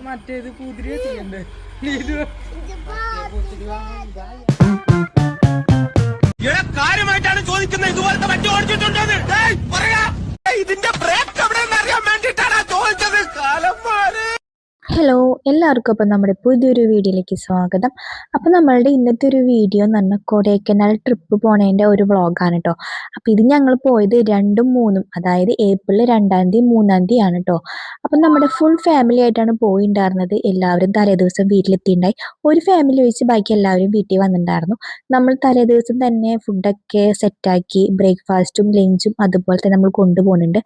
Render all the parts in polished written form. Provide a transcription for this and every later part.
മറ്റേത് പൂതിരി വെച്ചിട്ടുണ്ട്. കാര്യമായിട്ടാണ് ചോദിക്കുന്നത്. ഇതുപോലത്തെ വണ്ടി ഓടിച്ചിട്ടുണ്ടോ പറയാ. ഇതിന്റെ ബ്രേക്ക് എവിടെയെന്ന് അറിയാൻ വേണ്ടിട്ടാണ് ചോദിച്ചത്. കാലന്മാര്. ഹലോ, എല്ലാവർക്കും അപ്പം നമ്മുടെ പുതിയൊരു വീഡിയോയിലേക്ക് സ്വാഗതം. അപ്പം നമ്മളുടെ ഇന്നത്തെ ഒരു വീഡിയോ എന്ന് പറഞ്ഞാൽ കൊടൈക്കനാൽ ട്രിപ്പ് പോണതിൻ്റെ ഒരു വ്ളോഗാണ് കേട്ടോ. അപ്പം ഇത് ഞങ്ങൾ പോയത് 2ഉം 3ഉം, അതായത് ഏപ്രിൽ 2-ാം തീയതി 3-ാം തീയതി ആണ് കേട്ടോ. അപ്പം നമ്മുടെ ഫുൾ ഫാമിലി ആയിട്ടാണ് പോയിണ്ടായിരുന്നത്. എല്ലാവരും തലേദിവസം വീട്ടിലെത്തിയിട്ടുണ്ടായി. ഒരു ഫാമിലി ഒഴിച്ച് ബാക്കി എല്ലാവരും വീട്ടിൽ വന്നിട്ടുണ്ടായിരുന്നു. നമ്മൾ തലേദിവസം തന്നെ ഫുഡൊക്കെ സെറ്റാക്കി ബ്രേക്ക്ഫാസ്റ്റും ലഞ്ചും അതുപോലെ തന്നെ നമ്മൾ കൊണ്ടുപോകുന്നുണ്ട്.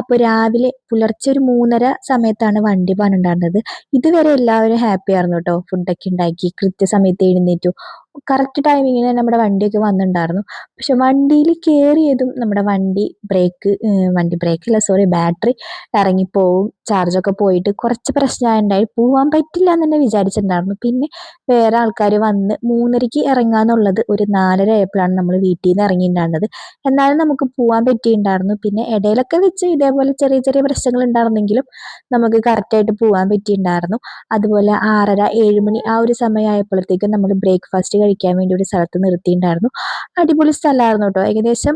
അപ്പോൾ രാവിലെ പുലർച്ചെ ഒരു 3:30 സമയത്താണ് വണ്ടി പോകാനുണ്ടായിരുന്നത്. ഇതുവരെ എല്ലാവരും ഹാപ്പി ആയിരുന്നു കേട്ടോ. ഫുഡൊക്കെ ഉണ്ടാക്കി കൃത്യസമയത്ത് എഴുന്നേറ്റു. കറക്റ്റ് ടൈമിങ്ങിന് നമ്മുടെ വണ്ടിയൊക്കെ വന്നിട്ടുണ്ടായിരുന്നു. പക്ഷെ വണ്ടിയിൽ കയറിയതും നമ്മുടെ വണ്ടി ബ്രേക്കല്ല, സോറി, ബാറ്ററി ഇറങ്ങിപ്പോവും. ചാർജൊക്കെ പോയിട്ട് കുറച്ച് പ്രശ്നമുണ്ടായി. പോവാൻ പറ്റില്ല എന്ന് തന്നെ വിചാരിച്ചിട്ടുണ്ടായിരുന്നു. പിന്നെ വേറെ ആൾക്കാർ വന്ന് 3:30 ഇറങ്ങാന്നുള്ളത് ഒരു 4:30 ആയപ്പോഴാണ് നമ്മൾ വീട്ടിൽ നിന്ന് ഇറങ്ങിയിട്ടുണ്ടായിരുന്നത്. എന്നാലും നമുക്ക് പോകാൻ പറ്റിയിട്ടുണ്ടായിരുന്നു. പിന്നെ ഇടയിലൊക്കെ വെച്ച് ഇതേപോലെ ചെറിയ ചെറിയ പ്രശ്നങ്ങൾ ഉണ്ടായിരുന്നെങ്കിലും നമുക്ക് കറക്റ്റായിട്ട് പോകാൻ പറ്റിയിട്ടുണ്ടായിരുന്നു. അതുപോലെ 6:30 7 മണി ആ ഒരു സമയമായപ്പോഴത്തേക്കും നമ്മൾ ബ്രേക്ക്ഫാസ്റ്റ് കഴിക്കാൻ വേണ്ടി ഒരു സ്ഥലത്ത് നിർത്തിയിട്ടുണ്ടായിരുന്നു. അടിപൊളി സ്ഥലമായിരുന്നു കേട്ടോ. ഏകദേശം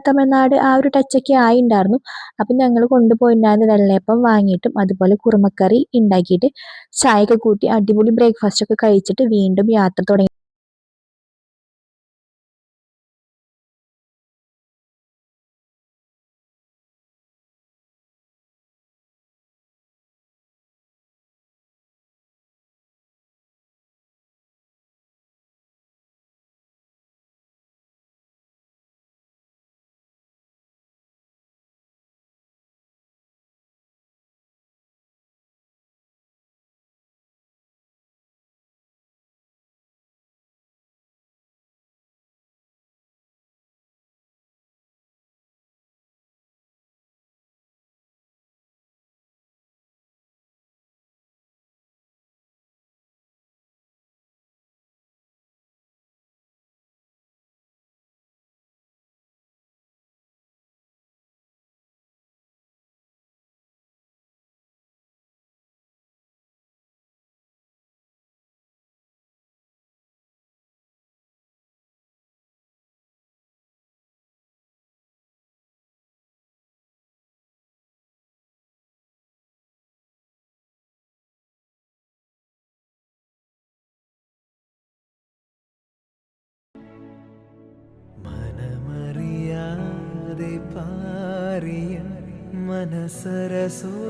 തമിഴ്നാട് ആ ഒരു ടച്ചൊക്കെ ആയിട്ടുണ്ടായിരുന്നു. അപ്പം ഞങ്ങൾ കൊണ്ടുപോയിട്ടുണ്ടായിരുന്ന വെള്ളയപ്പം വാങ്ങിയിട്ടും അതുപോലെ കുറുമക്കറി ഉണ്ടാക്കിയിട്ട് ചായയൊക്കെ കൂട്ടി അടിപൊളി ബ്രേക്ക്ഫാസ്റ്റ് ഒക്കെ കഴിച്ചിട്ട് വീണ്ടും യാത്ര തുടങ്ങി. മനമറിയാതെ പാറിയ മനസരസോരം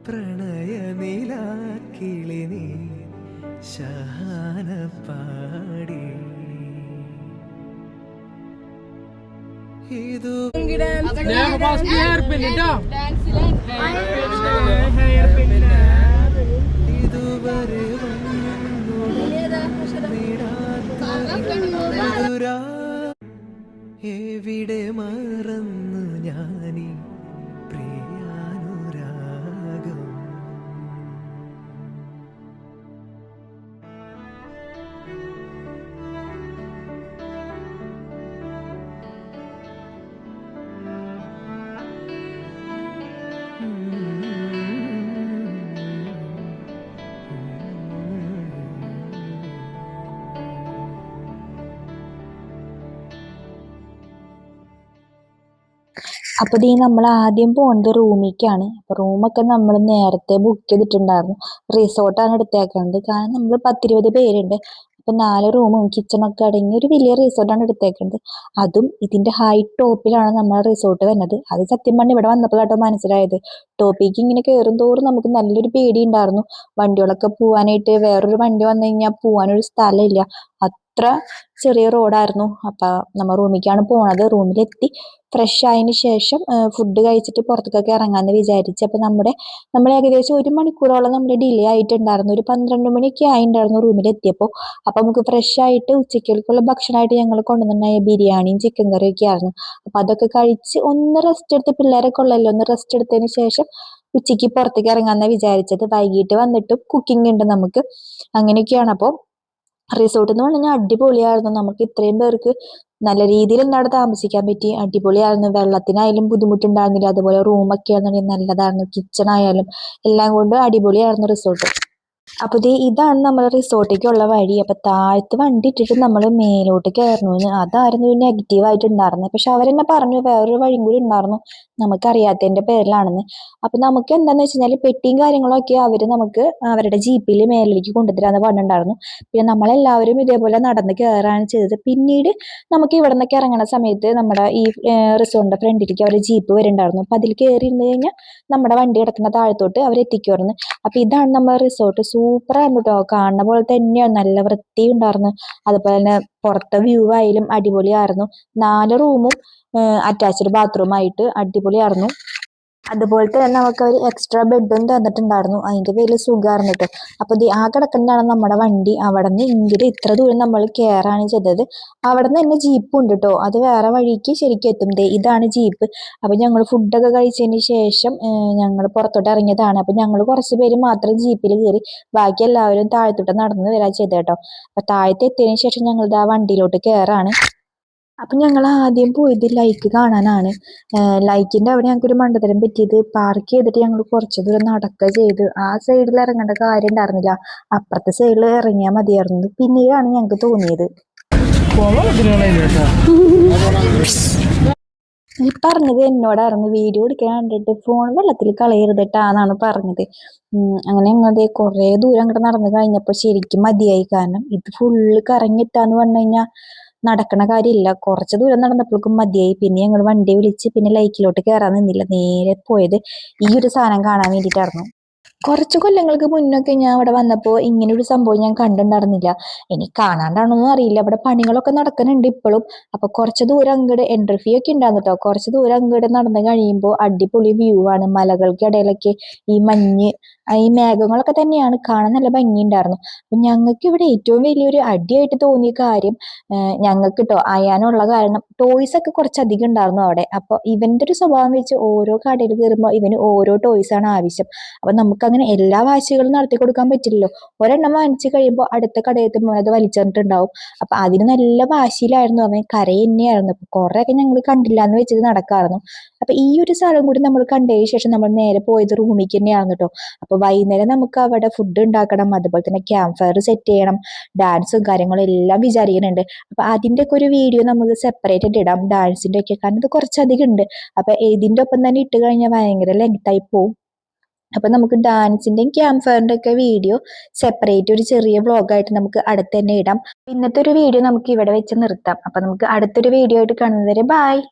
പ്രണയനിലാക്കിളി നീ ശഹാന പാടി. ഇതുവരെ എവിടെ മറന്നു ഞാനീ പ്രിയാനുരാഗം. അപ്പോൾ ഈ നമ്മൾ ആദ്യം പോകുന്നത് റൂമിലേക്കാണ്. അപ്പോൾ റൂമൊക്കെ നമ്മൾ നേരത്തെ ബുക്ക് ചെയ്തിട്ടുണ്ടായിരുന്നു. റിസോർട്ടാണ് എടുത്തേക്കുന്നത്. കാരണം നമ്മൾ 10-20 പേരുണ്ട്. അപ്പം 4 റൂമും കിച്ചണൊക്കെ അടങ്ങി ഒരു വലിയ റിസോർട്ടാണ് എടുത്തേക്കുന്നത്. അതും ഇതിന്റെ ഹൈ ടോപ്പിലാണ് നമ്മുടെ റിസോർട്ട് വരുന്നത്. അത് സത്യം പറഞ്ഞാൽ ഇവിടെ വന്നപ്പോഴാട്ടോ മനസ്സിലായത്. ടോപ്പിക്ക് ഇങ്ങനെ കയറും തോറും നമുക്ക് നല്ലൊരു പേടി ഉണ്ടായിരുന്നു. വണ്ടികളൊക്കെ പോവാനായിട്ട് വേറൊരു വണ്ടി വന്നു കഴിഞ്ഞാൽ പോവാനൊരു സ്ഥലമില്ല. അത്ര ചെറിയ റോഡായിരുന്നു. അപ്പം നമ്മൾ റൂമിലേക്കാണ് പോണത്. റൂമിലെത്തി ഫ്രഷ് ആയതിനു ശേഷം ഫുഡ് കഴിച്ചിട്ട് പുറത്തേക്കൊക്കെ ഇറങ്ങാമെന്ന് വിചാരിച്ചു. അപ്പം നമ്മൾ ഏകദേശം 1 മണിക്കൂറോളം നമ്മൾ ഡിലേ ആയിട്ടുണ്ടായിരുന്നു. ഒരു 12 മണിയൊക്കെ ആയിട്ടുണ്ടായിരുന്നു റൂമിലെത്തിയപ്പോൾ. അപ്പം നമുക്ക് ഫ്രഷ് ആയിട്ട് ഉച്ചയ്ക്കുള്ള ഭക്ഷണമായിട്ട് ഞങ്ങൾ കൊണ്ടുവന്നിട്ടുണ്ടായ ബിരിയാണിയും ചിക്കൻ കറിയും ഒക്കെ ആയിരുന്നു. അപ്പം അതൊക്കെ കഴിച്ച് ഒന്ന് റെസ്റ്റ് എടുത്ത്, പിള്ളേരൊക്കെ ഉള്ളല്ലോ, ഒന്ന് റെസ്റ്റ് എടുത്തതിന് ശേഷം ഉച്ചയ്ക്ക് പുറത്തേക്ക് ഇറങ്ങാമെന്നാണ് വിചാരിച്ചത്. വൈകിട്ട് വന്നിട്ടും കുക്കിംഗ് ഉണ്ട് നമുക്ക്. അങ്ങനെയൊക്കെയാണ്. അപ്പോൾ റിസോർട്ട് എന്ന് പറഞ്ഞാൽ അടിപൊളിയായിരുന്നു. നമുക്ക് ഇത്രയും പേർക്ക് നല്ല രീതിയിൽ തന്നെ അവിടെ താമസിക്കാൻ പറ്റി. അടിപൊളിയായിരുന്നു. വെള്ളത്തിനായാലും ബുദ്ധിമുട്ടുണ്ടായിരുന്നില്ല. അതുപോലെ റൂമൊക്കെ ആണെന്നുണ്ടെങ്കിൽ നല്ലതായിരുന്നു. കിച്ചൺ ആയാലും എല്ലാം കൊണ്ടും അടിപൊളിയായിരുന്നു റിസോർട്ട്. അപ്പൊ ഇതാണ് നമ്മുടെ റിസോർട്ടിലേക്കുള്ള വഴി. അപ്പൊ താഴത്ത് വണ്ടി ഇട്ടിട്ട് നമ്മൾ മേലോട്ട് കയറണമെന്ന് അതായിരുന്നു നെഗറ്റീവ് ആയിട്ട് ഉണ്ടായിരുന്നത്. പക്ഷെ അവരെന്നെ പറഞ്ഞു വേറൊരു വഴിയും കൂടി ഉണ്ടായിരുന്നു, നമുക്കറിയാത്തതിന്റെ പേരിലാണെന്ന്. അപ്പൊ നമുക്ക് എന്താന്ന് വെച്ച് കഴിഞ്ഞാൽ പെട്ടിയും കാര്യങ്ങളൊക്കെ അവര് നമുക്ക് അവരുടെ ജീപ്പിൽ മേലേക്ക് കൊണ്ടുതരാന്ന് പറഞ്ഞിട്ടുണ്ടായിരുന്നു. പിന്നെ നമ്മളെല്ലാവരും ഇതേപോലെ നടന്ന് കയറാണ് ചെയ്തത്. പിന്നീട് നമുക്ക് ഇവിടെ നിന്നൊക്കെ ഇറങ്ങുന്ന സമയത്ത് നമ്മുടെ ഈ റിസോർട്ടിന്റെ ഫ്രണ്ടിലേക്ക് അവര് ജീപ്പ് വരുന്നുണ്ടായിരുന്നു. അപ്പൊ അതിൽ കയറി ഇരുന്ന് കഴിഞ്ഞാൽ നമ്മുടെ വണ്ടി കിടക്കുന്ന താഴത്തോട്ട് അവർ എത്തിക്കുമായിരുന്നു. അപ്പൊ ഇതാണ് നമ്മുടെ റിസോർട്ട്. സൂപ്പറായിരുന്നു കേട്ടോ. കാണുന്ന പോലെ തന്നെയാണ്, നല്ല വൃത്തിയുണ്ടായിരുന്നു. അതുപോലെ തന്നെ പുറത്തെ വ്യൂ ആയാലും അടിപൊളിയായിരുന്നു. 4 റൂമും അറ്റാച്ച്ഡ് ബാത്റൂം ആയിട്ട് അടിപൊളിയായിരുന്നു. അതുപോലെ തന്നെ നമുക്ക് ഒരു എക്സ്ട്രാ ബെഡും തന്നിട്ടുണ്ടായിരുന്നു. അതിന്റെ പേരിൽ സുഖമായിരുന്നു കേട്ടോ. അപ്പൊ ആ കിടക്കുന്നതാണ് നമ്മുടെ വണ്ടി. അവിടെ നിന്ന് ഇങ്ങോട്ട് ഇത്ര ദൂരം നമ്മൾ കയറാണ് ചെയ്തത്. അവിടെ നിന്ന് തന്നെ ജീപ്പും ഉണ്ട് കേട്ടോ. അത് വേറെ വഴിക്ക് ശരിക്കും എത്തും. ഇതാണ് ജീപ്പ്. അപ്പൊ ഞങ്ങൾ ഫുഡൊക്കെ കഴിച്ചതിന് ശേഷം ഞങ്ങൾ പുറത്തോട്ട് ഇറങ്ങിയതാണ്. അപ്പൊ ഞങ്ങൾ കുറച്ച് പേര് മാത്രം ജീപ്പിൽ കയറി, ബാക്കി എല്ലാവരും താഴത്തോട്ട് നടന്ന് വരാൻ ചെയ്ത കേട്ടോ. അപ്പൊ താഴത്ത് എത്തിയതിനു ശേഷം ഞങ്ങൾ ആ വണ്ടിയിലോട്ട് കയറാണ്. അപ്പൊ ഞങ്ങൾ ആദ്യം പോയത് ലൈക്ക് കാണാനാണ്. ലൈക്കിന്റെ അവിടെ ഞങ്ങൾക്ക് ഒരു മണ്ടത്തരം പറ്റിയത്, പാർക്ക് ചെയ്തിട്ട് ഞങ്ങൾ കുറച്ചു ദൂരം നടക്കുക ചെയ്ത്. ആ സൈഡിൽ ഇറങ്ങേണ്ട കാര്യം ഉണ്ടായിരുന്നില്ല, അപ്പുറത്തെ സൈഡിൽ ഇറങ്ങിയാൽ മതിയായിരുന്നു. പിന്നീടാണ് ഞങ്ങൾക്ക് തോന്നിയത്. ഈ പറഞ്ഞത് എന്നോടായിരുന്നു, വീഡിയോ എടുക്കാൻ കണ്ടിട്ട് ഫോൺ വെള്ളത്തിൽ കളയരുതിട്ടാന്നാണ് പറഞ്ഞത്. അങ്ങനെ ഞങ്ങളത് കുറെ ദൂരം അങ്ങോട്ട് നടന്നു കഴിഞ്ഞപ്പോ ശരിക്കും മതിയായി. കാരണം ഇത് ഫുള്ള് കറങ്ങിട്ടാന്ന് പറഞ്ഞു കഴിഞ്ഞാൽ നടക്കണ കാര്യമില്ല. കുറച്ച് ദൂരം നടന്നപ്പോഴേക്കും മതിയായി. പിന്നെ ഞങ്ങൾ വണ്ടി വിളിച്ച് പിന്നെ ലൈക്കിലോട്ട് കയറാൻ നിന്നില്ല, നേരെ പോയത് ഈ ഒരു സാധനം കാണാൻ വേണ്ടിയിട്ടായിരുന്നു. കുറച്ച് കൊല്ലങ്ങൾക്ക് മുന്നൊക്കെ ഞാൻ അവിടെ വന്നപ്പോൾ ഇങ്ങനെ ഒരു സംഭവം ഞാൻ കണ്ടിട്ടുണ്ടായിരുന്നില്ല. ഇനി കാണാണ്ടാണോന്നും അറിയില്ല. അവിടെ പണികളൊക്കെ നടക്കുന്നുണ്ട് ഇപ്പോഴും. അപ്പൊ കുറച്ച് ദൂരം അങ്ങോട്ട് എൻട്രി ഫീ ഒക്കെ ഉണ്ടായിരുന്നു കേട്ടോ. കുറച്ച് ദൂരം അങ്ങോട്ട് നടന്നു കഴിയുമ്പോൾ അടിപൊളി വ്യൂ ആണ്. മലകൾക്കിടയിലൊക്കെ ഈ മഞ്ഞ്, ഈ മേഘങ്ങളൊക്കെ തന്നെയാണ്, കാണാൻ നല്ല ഭംഗിയുണ്ടായിരുന്നു. അപ്പൊ ഞങ്ങൾക്ക് ഇവിടെ ഏറ്റവും വലിയൊരു അടിയായിട്ട് തോന്നിയ കാര്യം, ഞങ്ങൾക്ക് കേട്ടോ അയാനുള്ള കാരണം ടോയ്സ് ഒക്കെ കുറച്ചധികം ഉണ്ടായിരുന്നു അവിടെ. അപ്പൊ ഇവന്റെ ഒരു സ്വഭാവം വെച്ച് ഓരോ കടയിൽ കയറുമ്പോൾ ഇവന് ഓരോ ടോയ്സ് ആണ് ആവശ്യം. അപ്പൊ നമുക്ക് അങ്ങനെ എല്ലാ വാശികളും നടത്തി കൊടുക്കാൻ പറ്റില്ലല്ലോ. ഒരെണ്ണം വാങ്ങിച്ചു കഴിയുമ്പോൾ അടുത്ത കടയിൽ അത് വലിച്ചെറിഞ്ഞിട്ടുണ്ടാവും. അപ്പൊ അതിന് നല്ല വാശിയിലായിരുന്നു അവൻ, കരയ തന്നെയായിരുന്നു. അപ്പൊ കുറെയൊക്കെ ഞങ്ങൾ കണ്ടില്ല എന്ന് വെച്ചിട്ട് നടക്കാറുന്നു. അപ്പൊ ഈ ഒരു സ്ഥലം കൂടി നമ്മൾ കണ്ടതിന് ശേഷം നമ്മൾ നേരെ പോയത് റൂമിലേക്ക് തന്നെയായിരുന്നു കേട്ടോ. അപ്പൊ വൈകുന്നേരം നമുക്ക് അവിടെ ഫുഡ് ഉണ്ടാക്കണം, അതുപോലെ തന്നെ ക്യാമ്പ് ഫയർ സെറ്റ് ചെയ്യണം, ഡാൻസും കാര്യങ്ങളും എല്ലാം വിചാരിക്കുന്നുണ്ട്. അപ്പൊ അതിന്റെ ഒക്കെ ഒരു വീഡിയോ നമുക്ക് സെപ്പറേറ്റ് ആയിട്ട് ഇടാം, ഡാൻസിന്റെ ഒക്കെ. കാരണം ഇത് കുറച്ചധികം ഉണ്ട്. അപ്പൊ ഇതിന്റെ ഒപ്പം തന്നെ ഇട്ട് കഴിഞ്ഞാൽ ഭയങ്കര ലെങ്ത് ആയി പോവും. അപ്പൊ നമുക്ക് ഡാൻസിന്റെയും ക്യാമ്പ് ഫയറിന്റെ ഒക്കെ വീഡിയോ സെപ്പറേറ്റ് ഒരു ചെറിയ വ്ളോഗായിട്ട് നമുക്ക് അടുത്ത് തന്നെ ഇടാം. ഇന്നത്തെ ഒരു വീഡിയോ നമുക്ക് ഇവിടെ വെച്ച് നിർത്താം. അപ്പൊ നമുക്ക് അടുത്തൊരു വീഡിയോ ആയിട്ട് കാണുന്നവരെ ബൈ.